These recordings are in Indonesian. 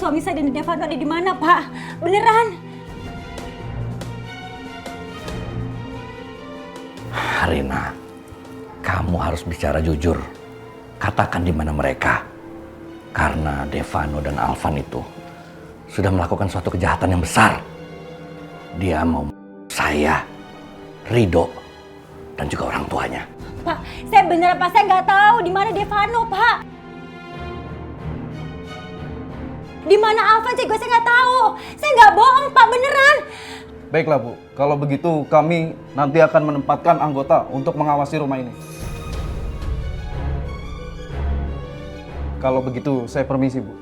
suami saya dan Devano ada di mana, Pak? Beneran? Rina, kamu harus bicara jujur. Katakan di mana mereka. Karena Devano dan Alvan itu sudah melakukan suatu kejahatan yang besar. Dia mau saya, Rido, dan juga orang tuanya. Pak, saya beneran Pak, saya nggak tahu di mana Devano, Pak. Di mana Alvan juga saya nggak tahu. Saya nggak bohong, Pak, beneran. Baiklah Bu, kalau begitu kami nanti akan menempatkan anggota untuk mengawasi rumah ini. Kalau begitu saya permisi Bu.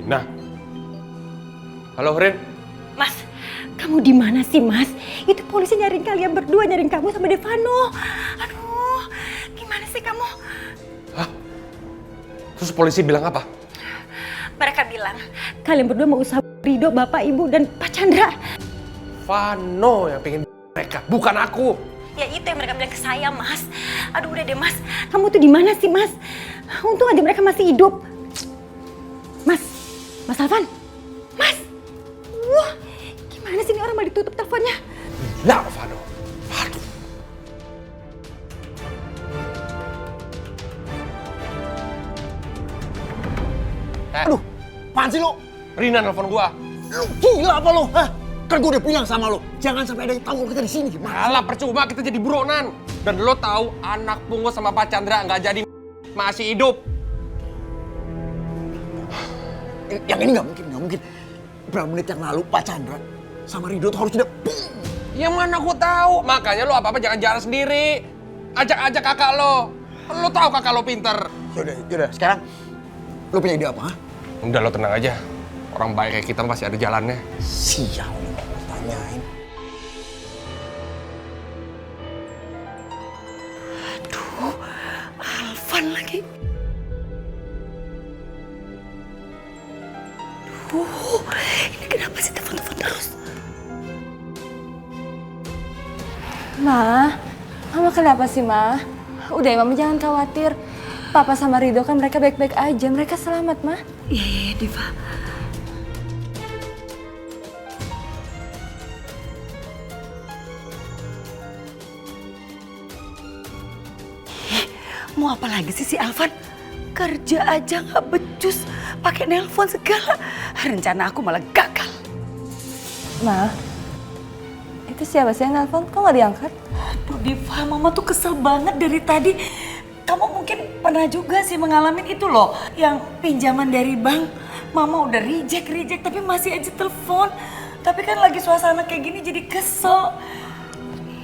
Nah, halo Rin. Mas, kamu di mana sih, Mas? Itu polisi nyariin kalian berdua, nyariin kamu sama Devano. Aduh, gimana sih kamu? Hah? Terus polisi bilang apa? Mereka bilang kalian berdua mau usaha Rido, Bapak, Ibu, dan Pak Chandra. Vano yang pengen mereka, bukan aku. Ya itu yang mereka bilang ke saya, Mas. Aduh udah deh, Mas. Kamu tuh di mana sih, Mas? Untung aja mereka masih hidup. Mas Alvan? Mas? Wah, gimana sih ini orang malah ditutup teleponnya? Gila, Vano. Aduh. Aduh, apaan sih lo? Rina nelfon gua. Lo gila apa lo? Hah? Kan gue udah bilang sama lo, jangan sampai ada yang tahu kita di sini. Gimana? Alah, percuma kita jadi buronan. Dan lo tahu anak Pungo sama Pak Chandra nggak jadi masih hidup. Yang ini nggak mungkin. Berapa menit yang lalu Pak Chandra sama Rido tuh harus tidak. Yang mana gua tahu. Makanya lo apa-apa jangan jalan sendiri. Ajak-ajak kakak lo. Lo tahu kakak lo pinter. Yaudah. Sekarang lo punya ide apa? Ha? Udah lo tenang aja. Orang baik kayak kita pasti ada jalannya. Sial nih mau tanyain. Aduh, Alvan lagi. Ini kenapa sih telepon-telepon terus? Ma, Mama kenapa sih, Ma? Udah ya, Mama jangan khawatir. Papa sama Rido kan mereka baik-baik aja, mereka selamat, Ma. Iya, Diva. Mau apa lagi sih si Alvan? Kerja aja nggak becus, pakai nelpon segala. Rencana aku malah gagal. Ma, itu siapa sih yang nelfon? Kok nggak diangkat? Aduh Diva, Mama tuh kesel banget dari tadi. Kamu mungkin pernah juga sih mengalami itu loh, yang pinjaman dari bank. Mama udah reject, tapi masih aja telepon. Tapi kan lagi suasana kayak gini jadi kesel.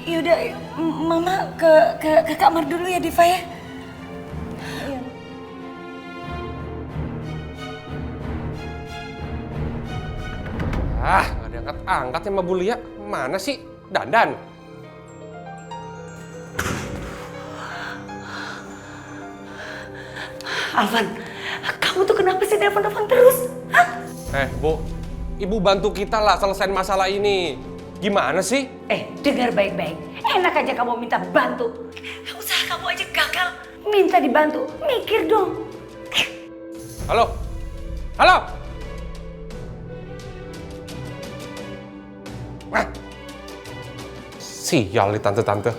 Yaudah, Mama ke kamar dulu ya Diva ya. Ah, nggak diangkat-angkat sama Bu Lia. Mana sih? Dandan. Alvan, kamu tuh kenapa sih telepon-telepon terus? Hah? Bu, Ibu bantu kita lah selesaiin masalah ini. Gimana sih? Dengar baik-baik. Enak aja kamu minta bantu. Usaha kamu aja gagal. Minta dibantu. Mikir dong. Halo? Halo? Sial nih tante-tante.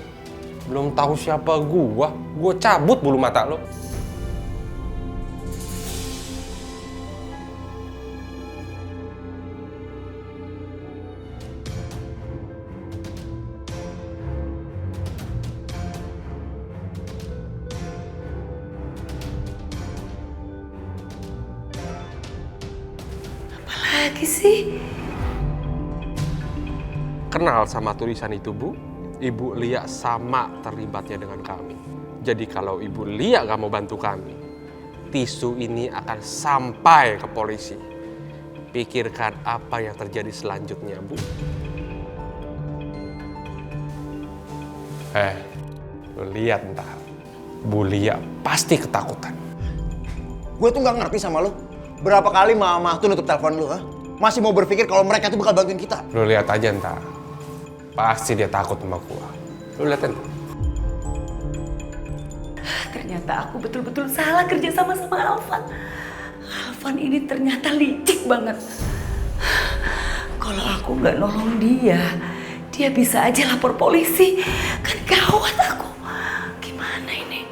Belum tahu siapa gua cabut bulu mata lo. Apalagi sih? Kenal sama tulisan itu, Bu? Ibu Lia sama terlibatnya dengan kami. Jadi kalau Ibu Lia gak mau bantu kami, tisu ini akan sampai ke polisi. Pikirkan apa yang terjadi selanjutnya, Bu. Lu lihat ntar. Bu Lia pasti ketakutan. Gue tuh nggak ngerti sama lu. Berapa kali mama tuh nutup telepon lu, ha? Masih mau berpikir kalau mereka tuh bakal bantuin kita. Lu lihat aja ntar. Pasti dia takut sama gua. Lu liatin. Ternyata aku betul-betul salah kerja sama Alvan. Alvan ini ternyata licik banget. Kalau aku nggak nolong dia bisa aja lapor polisi. Kan gawat aku. Gimana ini?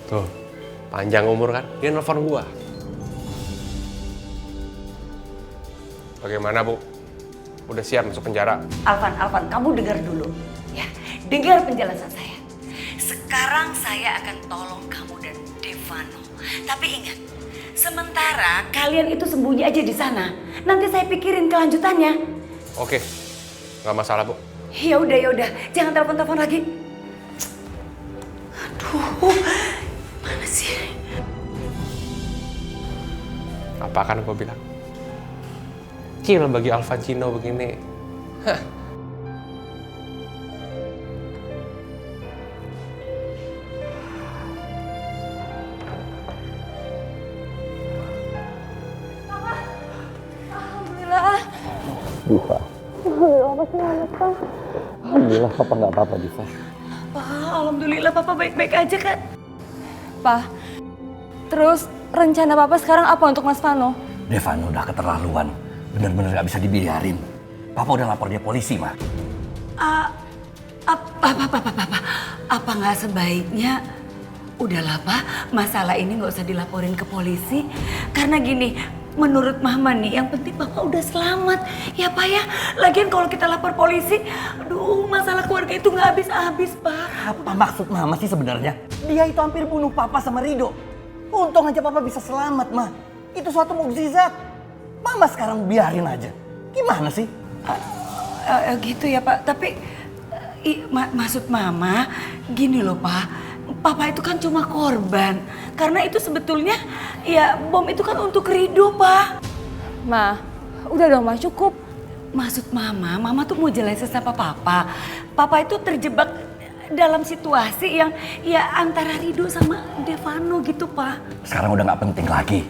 Tuh, panjang umur kan? Dia nelfon gua. Bagaimana, Bu? Udah siap masuk penjara? Alvan, kamu dengar dulu. Ya, dengar penjelasan saya. Sekarang saya akan tolong kamu dan Devano. Tapi ingat, sementara kalian itu sembunyi aja di sana. Nanti saya pikirin kelanjutannya. Oke, nggak masalah, Bu. Ya udah, jangan telepon lagi. Aduh, mana sih? Apa kan gua bilang? Kecil bagi Alvancino begini. Hah. Alhamdulillah. Diva. Alhamdulillah papa nggak apa-apa, Diva. Alhamdulillah papa baik-baik aja kan? Pa, terus rencana papa sekarang apa untuk Mas Vano? Devano udah keterlaluan. Bener-bener nggak bisa dibiarin. Papa udah lapor dia polisi, Ma. Apa nggak sebaiknya udahlah Pak, masalah ini nggak usah dilaporin ke polisi karena gini, menurut Mama nih yang penting Papa udah selamat ya Pak ya. Lagian kalau kita lapor polisi, aduh masalah keluarga itu nggak habis-habis Pak. Apa maksud Mama sih sebenarnya? Dia itu hampir bunuh Papa sama Rido. Untung aja Papa bisa selamat, Ma. Itu suatu mukjizat. Mama sekarang biarin aja. Gimana sih? Gitu ya Pak, tapi maksud Mama gini loh Pak. Papa itu kan cuma korban. Karena itu sebetulnya ya bom itu kan untuk Rido Pak. Ma, udah dong Ma, cukup. Maksud Mama tuh mau jelasin sama Papa. Papa itu terjebak dalam situasi yang ya antara Rido sama Devano gitu Pak. Sekarang udah nggak penting lagi.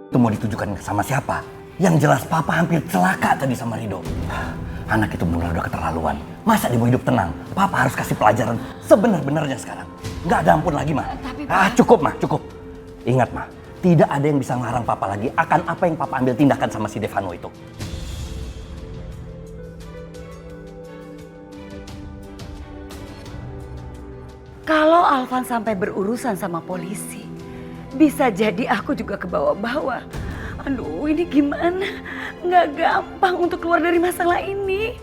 Itu mau ditujukan sama siapa? Yang jelas Papa hampir celaka tadi sama Rido. Anak itu benar udah keterlaluan. Masa dia mau hidup tenang? Papa harus kasih pelajaran sebenar-benarnya sekarang. Nggak ada ampun lagi, Ma. Tapi, Pak... Cukup, Ma, cukup. Ingat, Ma, tidak ada yang bisa ngelarang Papa lagi akan apa yang Papa ambil tindakan sama si Devano itu. Kalau Alvan sampai berurusan sama polisi, bisa jadi aku juga kebawa-bawa. Aduh, ini gimana? Nggak gampang untuk keluar dari masalah ini.